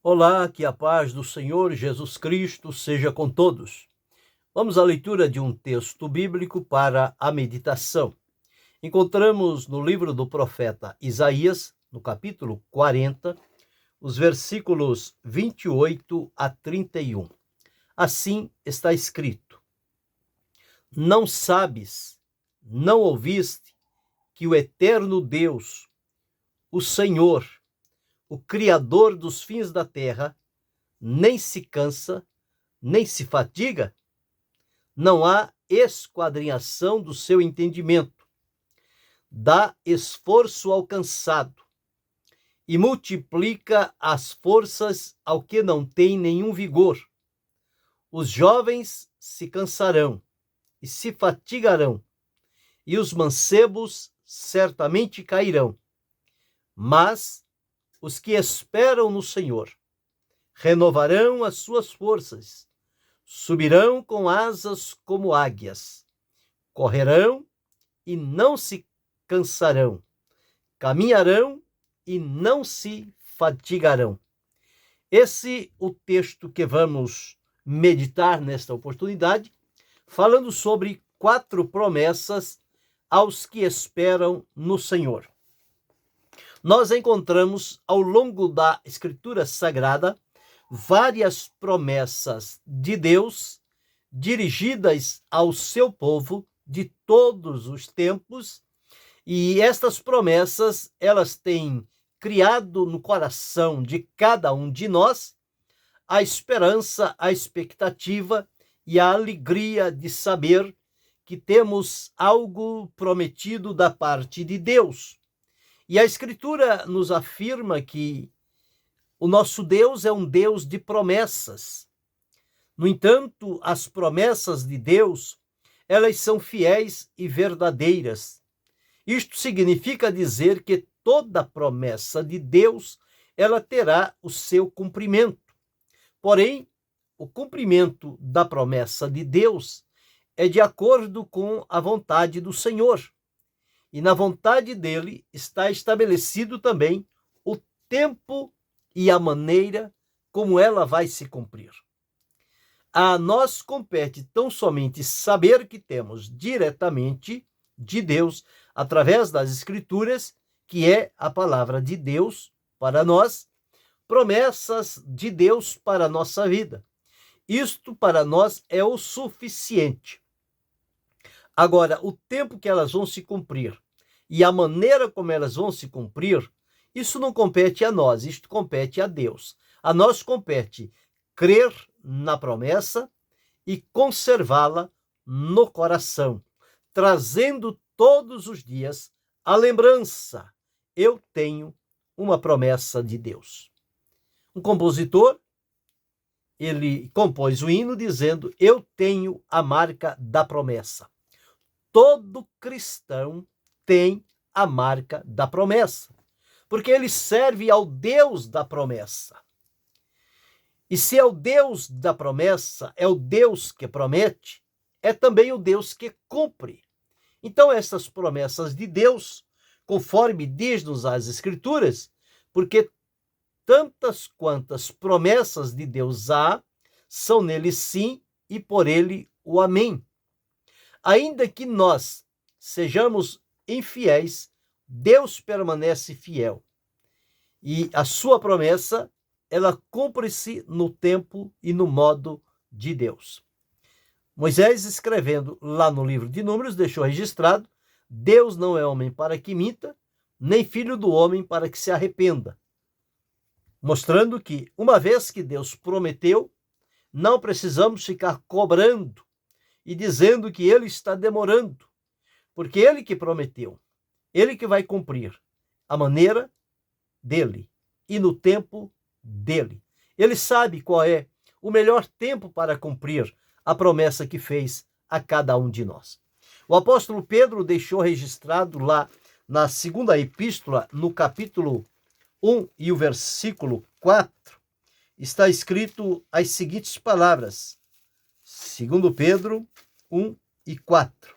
Olá, que a paz do Senhor Jesus Cristo seja com todos. Vamos à leitura de um texto bíblico para a meditação. Encontramos no livro do profeta Isaías, no capítulo 40, os versículos 28 a 31. Assim está escrito: Não sabes, não ouviste, que o eterno Deus, o Senhor, o Criador dos fins da terra, nem se cansa, nem se fatiga? Não há esquadrinhação do seu entendimento. Dá esforço ao cansado e multiplica as forças ao que não tem nenhum vigor. Os jovens se cansarão e se fatigarão, e os mancebos certamente cairão. Mas os que esperam no Senhor renovarão as suas forças, subirão com asas como águias, correrão e não se cansarão, caminharão e não se fatigarão. Esse é o texto que vamos meditar nesta oportunidade, falando sobre 4 promessas aos que esperam no Senhor. Nós encontramos ao longo da Escritura Sagrada várias promessas de Deus dirigidas ao seu povo de todos os tempos, e estas promessas, elas têm criado no coração de cada um de nós a esperança, a expectativa e a alegria de saber que temos algo prometido da parte de Deus. E a Escritura nos afirma que o nosso Deus é um Deus de promessas. No entanto, as promessas de Deus, elas são fiéis e verdadeiras. Isto significa dizer que toda promessa de Deus, ela terá o seu cumprimento. Porém, o cumprimento da promessa de Deus é de acordo com a vontade do Senhor. E na vontade dele está estabelecido também o tempo e a maneira como ela vai se cumprir. A nós compete tão somente saber que temos diretamente de Deus, através das Escrituras, que é a palavra de Deus para nós, promessas de Deus para a nossa vida. Isto para nós é o suficiente. Agora, o tempo que elas vão se cumprir e a maneira como elas vão se cumprir, isso não compete a nós, isto compete a Deus. A nós compete crer na promessa e conservá-la no coração, trazendo todos os dias a lembrança: eu tenho uma promessa de Deus. Um compositor, ele compôs o hino dizendo: eu tenho a marca da promessa. Todo cristão tem a marca da promessa, porque ele serve ao Deus da promessa. E se é o Deus da promessa, é o Deus que promete, é também o Deus que cumpre. Então, essas promessas de Deus, conforme diz-nos as Escrituras, porque tantas quantas promessas de Deus há, são nele sim e por ele o amém. Ainda que nós sejamos infiéis, Deus permanece fiel. E a sua promessa, ela cumpre-se no tempo e no modo de Deus. Moisés, escrevendo lá no livro de Números, deixou registrado: Deus não é homem para que minta, nem filho do homem para que se arrependa. Mostrando que, uma vez que Deus prometeu, não precisamos ficar cobrando e dizendo que ele está demorando, porque ele que prometeu, ele que vai cumprir a maneira dele e no tempo dele. Ele sabe qual é o melhor tempo para cumprir a promessa que fez a cada um de nós. O apóstolo Pedro deixou registrado lá na segunda epístola, no capítulo 1 e o versículo 4, está escrito as seguintes palavras, 2 Pedro 1 e 4,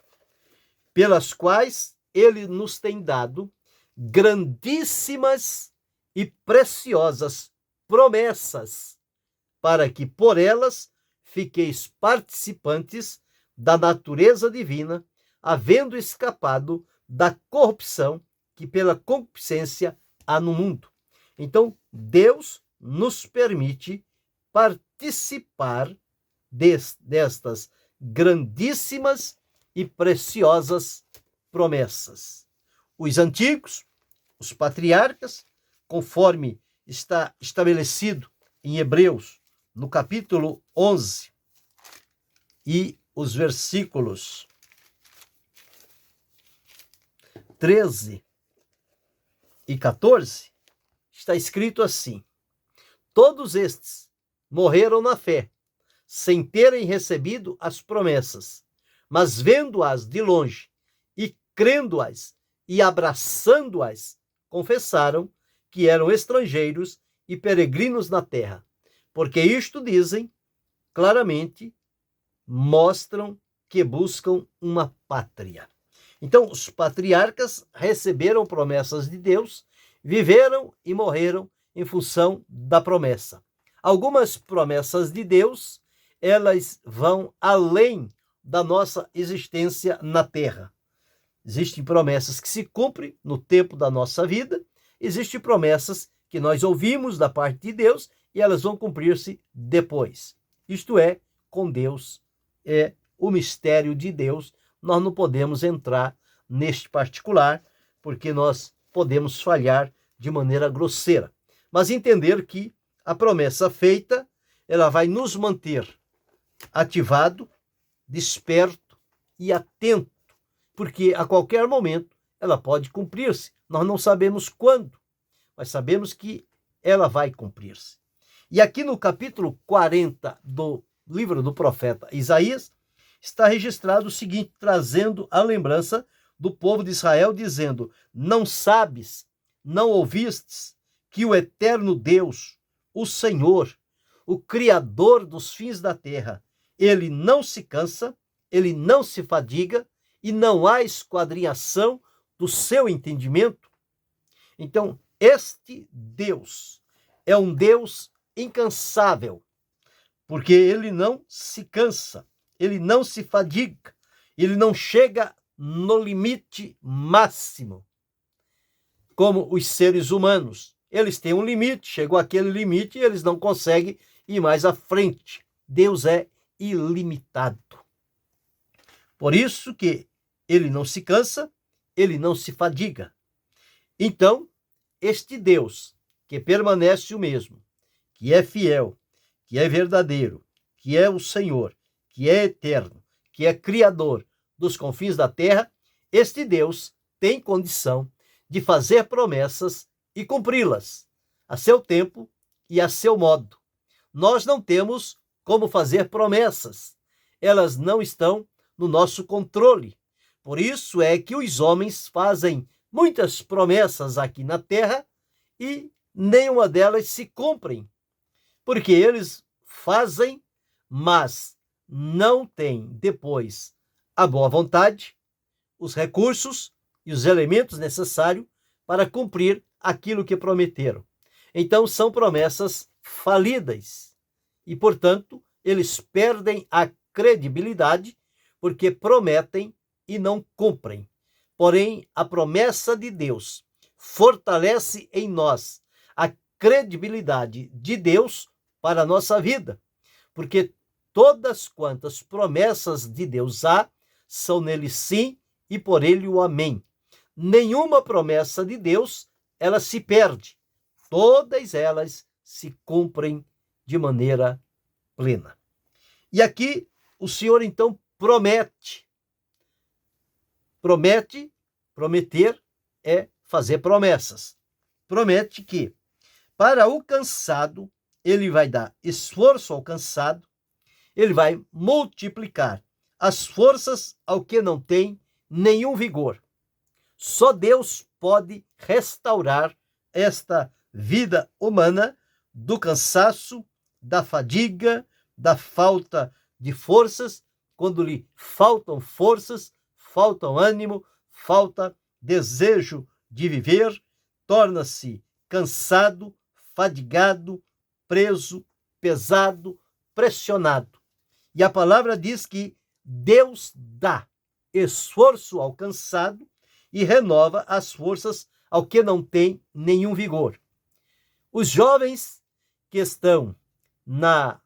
pelas quais ele nos tem dado grandíssimas e preciosas promessas, para que por elas fiqueis participantes da natureza divina, havendo escapado da corrupção que pela concupiscência há no mundo. Então, Deus nos permite participar destas grandíssimas e preciosas promessas. Os antigos, os patriarcas, conforme está estabelecido em Hebreus, no capítulo 11, e os versículos 13 e 14, está escrito assim: todos estes morreram na fé, sem terem recebido as promessas, mas vendo-as de longe e crendo-as e abraçando-as, confessaram que eram estrangeiros e peregrinos na terra. Porque isto dizem claramente, mostram que buscam uma pátria. Então, os patriarcas receberam promessas de Deus, viveram e morreram em função da promessa. Algumas promessas de Deus, elas vão além da nossa existência na terra. Existem promessas que se cumprem no tempo da nossa vida, existem promessas que nós ouvimos da parte de Deus e elas vão cumprir-se depois. Isto é, com Deus, é o mistério de Deus. Nós não podemos entrar neste particular, porque nós podemos falhar de maneira grosseira. Mas entender que a promessa feita, ela vai nos manter ativado, desperto e atento, porque a qualquer momento ela pode cumprir-se. Nós não sabemos quando, mas sabemos que ela vai cumprir-se. E aqui no capítulo 40 do livro do profeta Isaías, está registrado o seguinte, trazendo a lembrança do povo de Israel, dizendo: não sabes, não ouvistes, que o eterno Deus, o Senhor, o Criador dos fins da terra, ele não se cansa, ele não se fadiga, e não há esquadrinhação do seu entendimento? Então, este Deus é um Deus incansável, porque ele não se cansa, ele não se fadiga, ele não chega no limite máximo, como os seres humanos. Eles têm um limite, chegou àquele limite e eles não conseguem ir mais à frente. Deus é ilimitado. Por isso que ele não se cansa, ele não se fadiga. Então, este Deus, que permanece o mesmo, que é fiel, que é verdadeiro, que é o Senhor, que é eterno, que é criador dos confins da terra, este Deus tem condição de fazer promessas e cumpri-las a seu tempo e a seu modo. Nós não temos como fazer promessas, elas não estão no nosso controle. Por isso é que os homens fazem muitas promessas aqui na terra e nenhuma delas se cumprem, porque eles fazem, mas não têm depois a boa vontade, os recursos e os elementos necessários para cumprir aquilo que prometeram. Então são promessas falidas e, portanto, eles perdem a credibilidade porque prometem e não cumprem. Porém, a promessa de Deus fortalece em nós a credibilidade de Deus para a nossa vida, porque todas quantas promessas de Deus há, são nele sim e por ele o amém. Nenhuma promessa de Deus, ela se perde. Todas elas se cumprem de maneira plena. E aqui o Senhor então promete. Prometer é fazer promessas. Promete que para o cansado, ele vai dar esforço ao cansado, ele vai multiplicar as forças ao que não tem nenhum vigor. Só Deus pode restaurar esta vida humana do cansaço, da fadiga, da falta de forças. Quando lhe faltam forças, faltam ânimo, falta desejo de viver, torna-se cansado, fadigado, preso, pesado, pressionado. E a palavra diz que Deus dá esforço ao cansado e renova as forças ao que não tem nenhum vigor. Os jovens que estão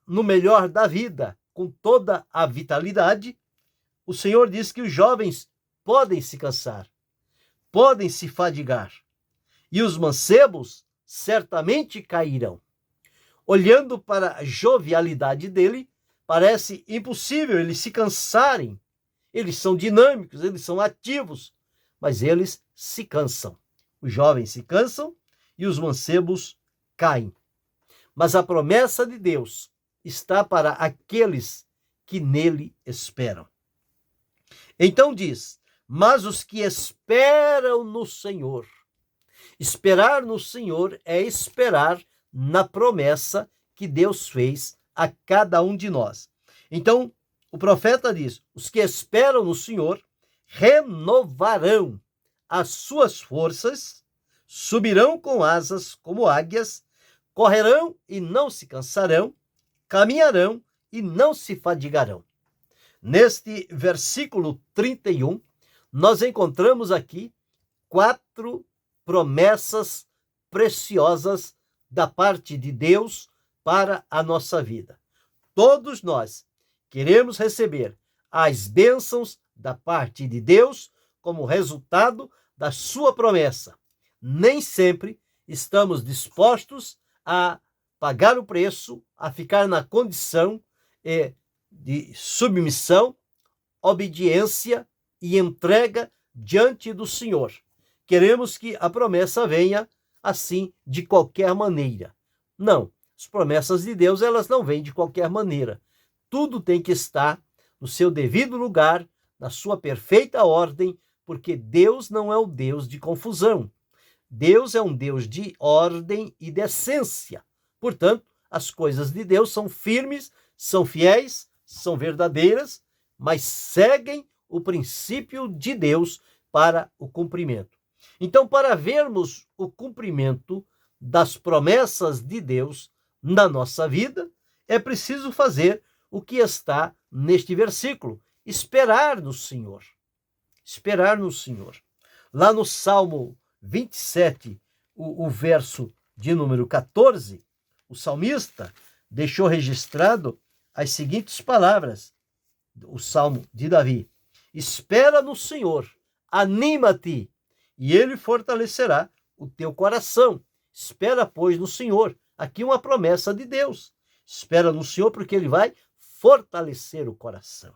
no melhor da vida, com toda a vitalidade, o Senhor diz que os jovens podem se cansar, podem se fadigar, e os mancebos certamente cairão. Olhando para a jovialidade dele, parece impossível eles se cansarem. Eles são dinâmicos, eles são ativos, mas eles se cansam. Os jovens se cansam e os mancebos caem. Mas a promessa de Deus está para aqueles que nele esperam. Então diz: mas os que esperam no Senhor. Esperar no Senhor é esperar na promessa que Deus fez a cada um de nós. Então, o profeta diz: os que esperam no Senhor renovarão as suas forças, subirão com asas como águias, correrão e não se cansarão, caminharão e não se fadigarão. Neste versículo 31, nós encontramos aqui 4 promessas preciosas da parte de Deus para a nossa vida. Todos nós queremos receber as bênçãos da parte de Deus como resultado da sua promessa. Nem sempre estamos dispostos a pagar o preço, a ficar na condição de submissão, obediência e entrega diante do Senhor. Queremos que a promessa venha assim, de qualquer maneira. Não, as promessas de Deus, elas não vêm de qualquer maneira. Tudo tem que estar no seu devido lugar, na sua perfeita ordem, porque Deus não é o Deus de confusão. Deus é um Deus de ordem e decência. Portanto, as coisas de Deus são firmes, são fiéis, são verdadeiras, mas seguem o princípio de Deus para o cumprimento. Então, para vermos o cumprimento das promessas de Deus na nossa vida, é preciso fazer o que está neste versículo: esperar no Senhor. Esperar no Senhor. Lá no Salmo 27, o verso de número 14, o salmista deixou registrado as seguintes palavras, o Salmo de Davi: espera no Senhor, anima-te, e ele fortalecerá o teu coração. Espera, pois, no Senhor. Aqui uma promessa de Deus. Espera no Senhor, porque ele vai fortalecer o coração.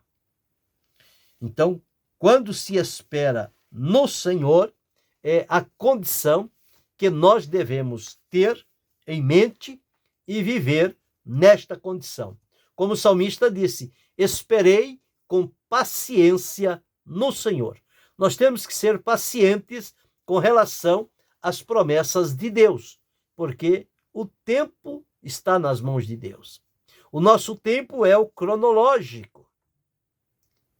Então, quando se espera no Senhor, é a condição que nós devemos ter em mente e viver nesta condição. Como o salmista disse: esperei com paciência no Senhor. Nós temos que ser pacientes com relação às promessas de Deus, porque o tempo está nas mãos de Deus. O nosso tempo é o cronológico.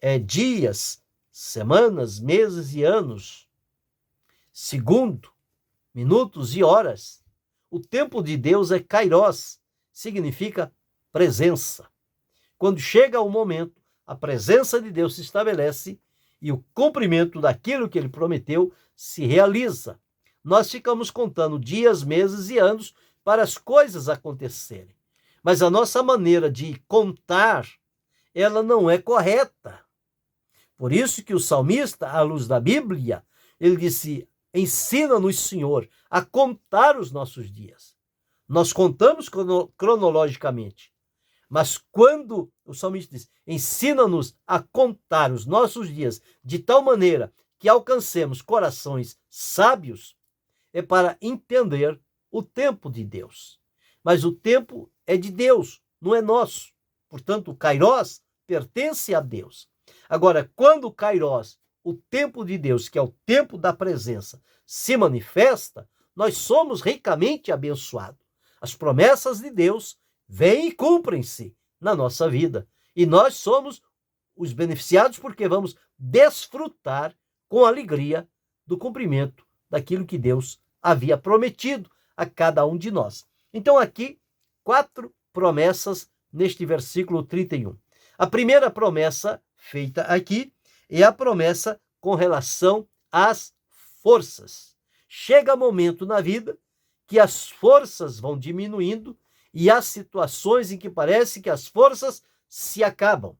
É dias, semanas, meses e anos, segundo, minutos e horas. O tempo de Deus é kairos, significa presença. Quando chega o momento, a presença de Deus se estabelece e o cumprimento daquilo que ele prometeu se realiza. Nós ficamos contando dias, meses e anos para as coisas acontecerem. Mas a nossa maneira de contar, ela não é correta. Por isso que o salmista, à luz da Bíblia, ele disse: ensina-nos, Senhor, a contar os nossos dias. Nós contamos cronologicamente. Mas quando o salmista diz: ensina-nos a contar os nossos dias de tal maneira que alcancemos corações sábios, é para entender o tempo de Deus. Mas o tempo é de Deus, não é nosso. Portanto, o kairos pertence a Deus. Agora, quando o kairos, o tempo de Deus, que é o tempo da presença, se manifesta, nós somos ricamente abençoados. As promessas de Deus vêm e cumprem-se na nossa vida. E nós somos os beneficiados porque vamos desfrutar com alegria do cumprimento daquilo que Deus havia prometido a cada um de nós. Então aqui, 4 promessas neste versículo 31. A primeira promessa feita aqui é a promessa com relação às forças. Chega momento na vida que as forças vão diminuindo e há situações em que parece que as forças se acabam.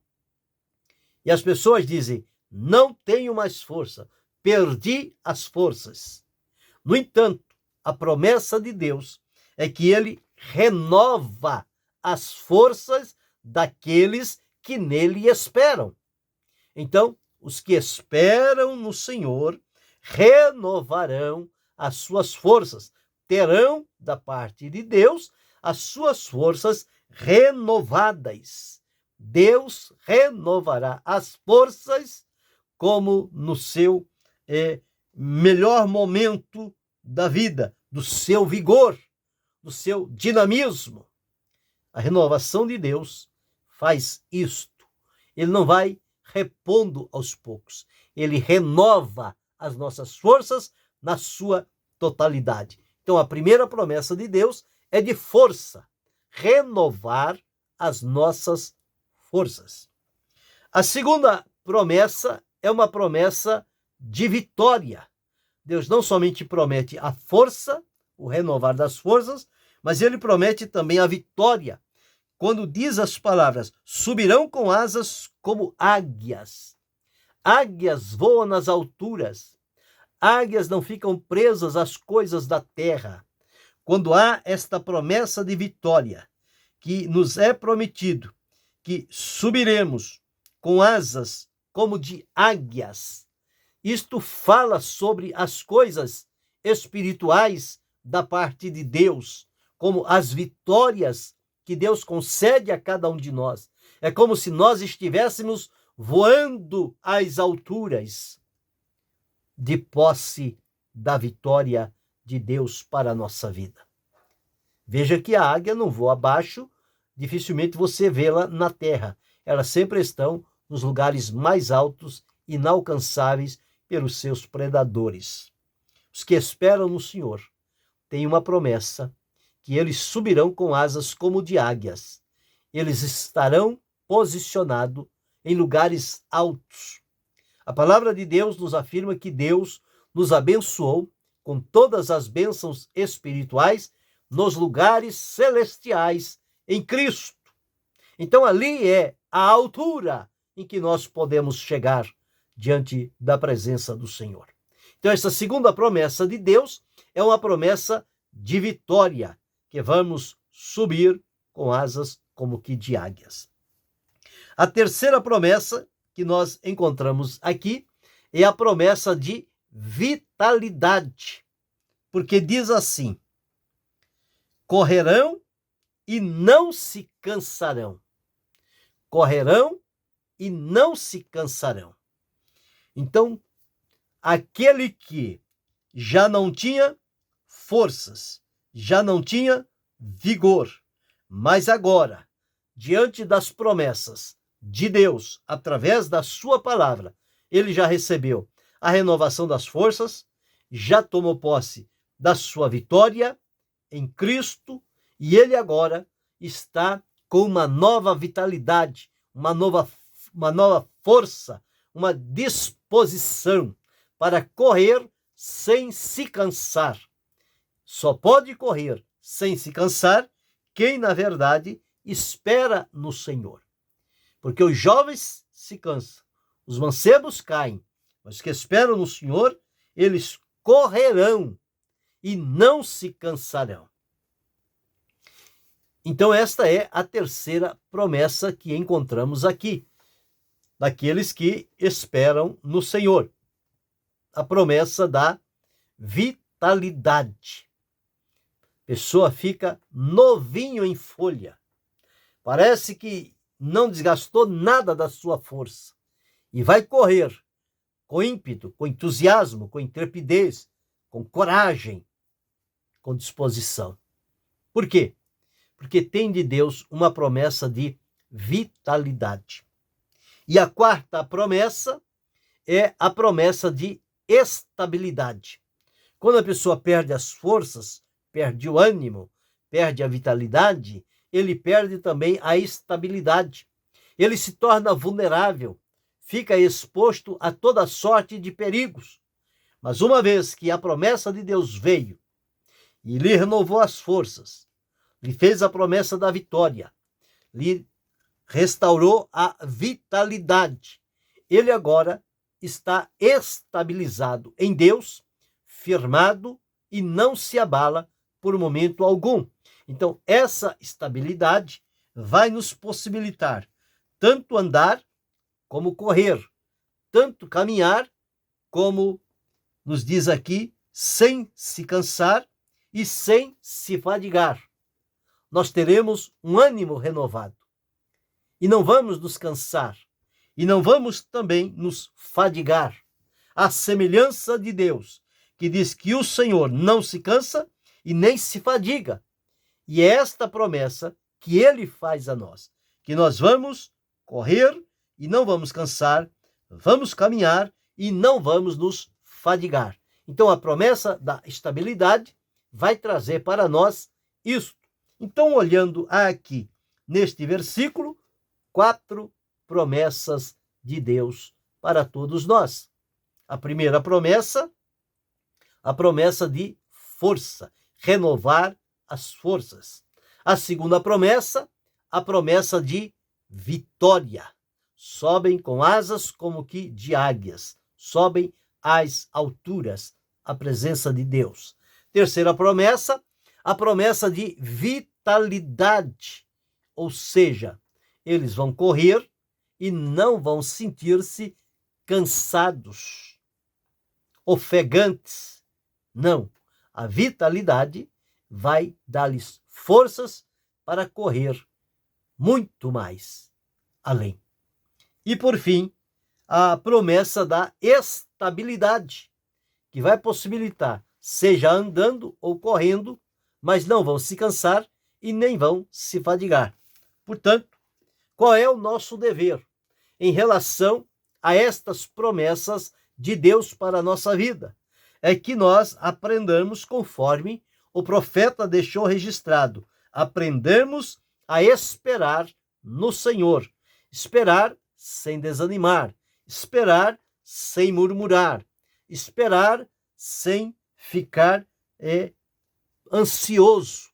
E as pessoas dizem: não tenho mais força, perdi as forças. No entanto, a promessa de Deus é que ele renova as forças daqueles que nele esperam. Então, os que esperam no Senhor renovarão as suas forças, terão da parte de Deus as suas forças renovadas. Deus renovará as forças como no seu melhor momento da vida, do seu vigor, do seu dinamismo. A renovação de Deus faz isto. Ele não vai repondo aos poucos. Ele renova as nossas forças na sua totalidade. Então, a primeira promessa de Deus é de força, renovar as nossas forças. A segunda promessa é uma promessa de vitória. Deus não somente promete a força, o renovar das forças, mas ele promete também a vitória. Quando diz as palavras: subirão com asas como águias. Águias voam nas alturas. Águias não ficam presas às coisas da terra. Quando há esta promessa de vitória, que nos é prometido, que subiremos com asas como de águias, isto fala sobre as coisas espirituais da parte de Deus, como as vitórias que Deus concede a cada um de nós. É como se nós estivéssemos voando às alturas de posse da vitória de Deus para a nossa vida. Veja que a águia não voa abaixo, dificilmente você vê-la na terra. Elas sempre estão nos lugares mais altos, inalcançáveis pelos seus predadores. Os que esperam no Senhor têm uma promessa, que eles subirão com asas como de águias. Eles estarão posicionados em lugares altos. A palavra de Deus nos afirma que Deus nos abençoou com todas as bênçãos espirituais nos lugares celestiais em Cristo. Então ali é a altura em que nós podemos chegar diante da presença do Senhor. Então essa segunda promessa de Deus é uma promessa de vitória, que vamos subir com asas como que de águias. A terceira promessa que nós encontramos aqui é a promessa de vitalidade, porque diz assim: correrão e não se cansarão. Correrão e não se cansarão. Então, aquele que já não tinha forças, já não tinha vigor, mas agora, diante das promessas de Deus, através da sua palavra, ele já recebeu a renovação das forças, já tomou posse da sua vitória em Cristo, e ele agora está com uma nova vitalidade, uma nova força, uma disposição para correr sem se cansar. Só pode correr sem se cansar quem, na verdade, espera no Senhor. Porque os jovens se cansam, os mancebos caem, mas os que esperam no Senhor, eles correrão e não se cansarão. Então esta é a terceira promessa que encontramos aqui, daqueles que esperam no Senhor. A promessa da vitalidade. A pessoa fica novinho em folha. Parece que não desgastou nada da sua força e vai correr com ímpeto, com entusiasmo, com intrepidez, com coragem, com disposição. Por quê? Porque tem de Deus uma promessa de vitalidade. E a quarta promessa é a promessa de estabilidade. Quando a pessoa perde as forças, perde o ânimo, perde a vitalidade, ele perde também a estabilidade. Ele se torna vulnerável, fica exposto a toda sorte de perigos. Mas uma vez que a promessa de Deus veio e lhe renovou as forças, lhe fez a promessa da vitória, lhe restaurou a vitalidade, ele agora está estabilizado em Deus, firmado e não se abala por momento algum. Então, essa estabilidade vai nos possibilitar tanto andar como correr, tanto caminhar como, nos diz aqui, sem se cansar e sem se fadigar. Nós teremos um ânimo renovado e não vamos nos cansar e não vamos também nos fadigar. A semelhança de Deus, que diz que o Senhor não se cansa e nem se fadiga. E é esta promessa que ele faz a nós, que nós vamos correr e não vamos cansar, vamos caminhar e não vamos nos fadigar. Então a promessa da estabilidade vai trazer para nós isto. Então, olhando aqui neste versículo, 4 promessas de Deus para todos nós. A primeira promessa, a promessa de força, renovar as forças. A segunda promessa, a promessa de vitória. Sobem com asas como que de águias, sobem às alturas, a presença de Deus. Terceira promessa, a promessa de vitalidade, ou seja, eles vão correr e não vão sentir-se cansados, ofegantes. Não, a vitalidade vai dar-lhes forças para correr muito mais além. E por fim, a promessa da estabilidade, que vai possibilitar, seja andando ou correndo, mas não vão se cansar e nem vão se fadigar. Portanto, qual é o nosso dever em relação a estas promessas de Deus para a nossa vida? É que nós aprendamos conforme o profeta deixou registrado. Aprendamos a esperar no Senhor. Esperar sem desanimar. Esperar sem murmurar. Esperar sem ficar ansioso.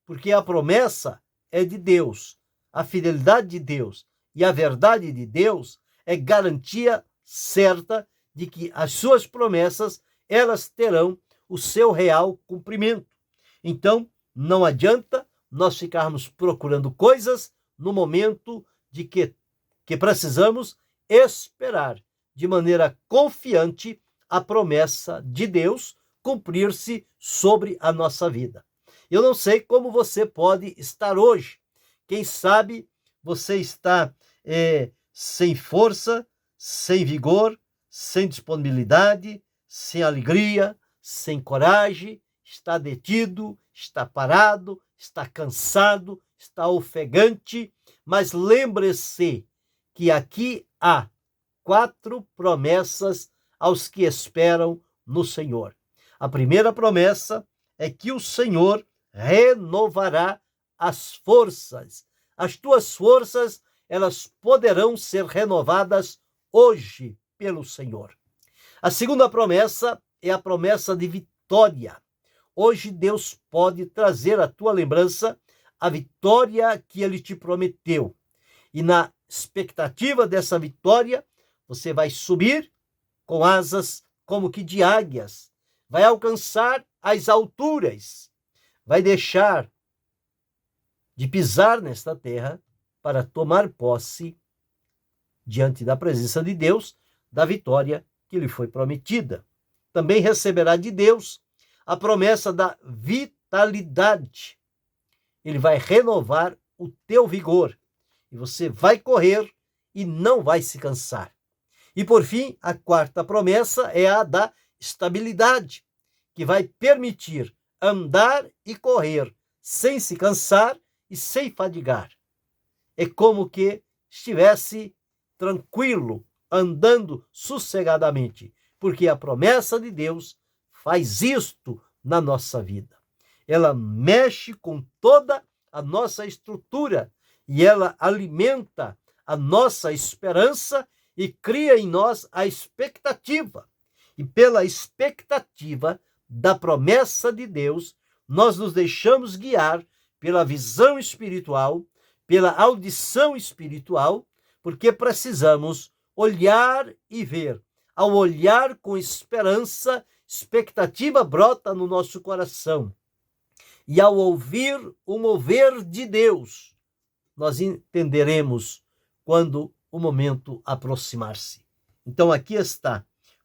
Porque a promessa é de Deus. A fidelidade de Deus e a verdade de Deus é garantia certa de que as suas promessas, elas terão o seu real cumprimento. Então, não adianta nós ficarmos procurando coisas no momento de que precisamos esperar de maneira confiante a promessa de Deus cumprir-se sobre a nossa vida. Eu não sei como você pode estar hoje. Quem sabe você está sem força, sem vigor, sem disponibilidade, sem alegria, sem coragem, está detido, está parado, está cansado, está ofegante, mas lembre-se que aqui há 4 promessas aos que esperam no Senhor. A primeira promessa é que o Senhor renovará as forças. As tuas forças, elas poderão ser renovadas hoje pelo Senhor. A segunda promessa é a promessa de vitória. Hoje Deus pode trazer à tua lembrança a vitória que ele te prometeu. E na expectativa dessa vitória, você vai subir com asas como que de águias, vai alcançar as alturas, vai deixar de pisar nesta terra para tomar posse diante da presença de Deus da vitória que lhe foi prometida. Também receberá de Deus a promessa da vitalidade. Ele vai renovar o teu vigor e você vai correr e não vai se cansar. E por fim, a quarta promessa é a da estabilidade, que vai permitir andar e correr sem se cansar e sem fadigar. É como que estivesse tranquilo, andando sossegadamente, porque a promessa de Deus faz isto na nossa vida. Ela mexe com toda a nossa estrutura e ela alimenta a nossa esperança e cria em nós a expectativa. E pela expectativa da promessa de Deus, nós nos deixamos guiar pela visão espiritual, pela audição espiritual, porque precisamos olhar e ver. Ao olhar com esperança, expectativa brota no nosso coração. E ao ouvir o mover de Deus, nós entenderemos quando o momento aproximar-se. Então aqui está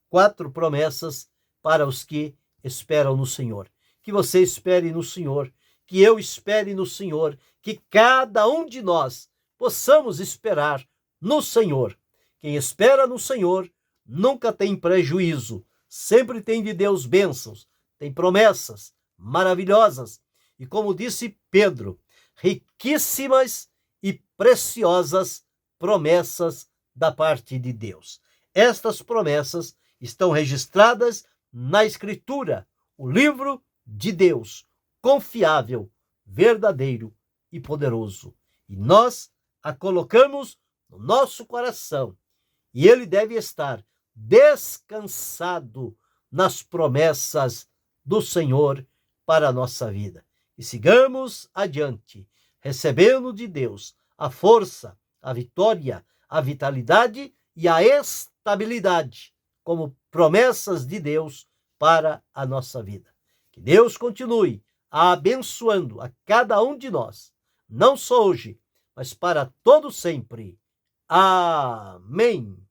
4 promessas para os que esperam no Senhor. Que você espere no Senhor, que eu espere no Senhor, que cada um de nós possamos esperar no Senhor. Quem espera no Senhor nunca tem prejuízo, sempre tem de Deus bênçãos, tem promessas maravilhosas. E como disse Pedro, riquíssimas e preciosas promessas da parte de Deus. Estas promessas estão registradas na Escritura, o livro de Deus, confiável, verdadeiro e poderoso. E nós a colocamos no nosso coração. E ele deve estar descansado nas promessas do Senhor para a nossa vida. E sigamos adiante, recebendo de Deus a força, a vitória, a vitalidade e a estabilidade como promessas de Deus para a nossa vida. Que Deus continue abençoando a cada um de nós, não só hoje, mas para todo sempre. Amém.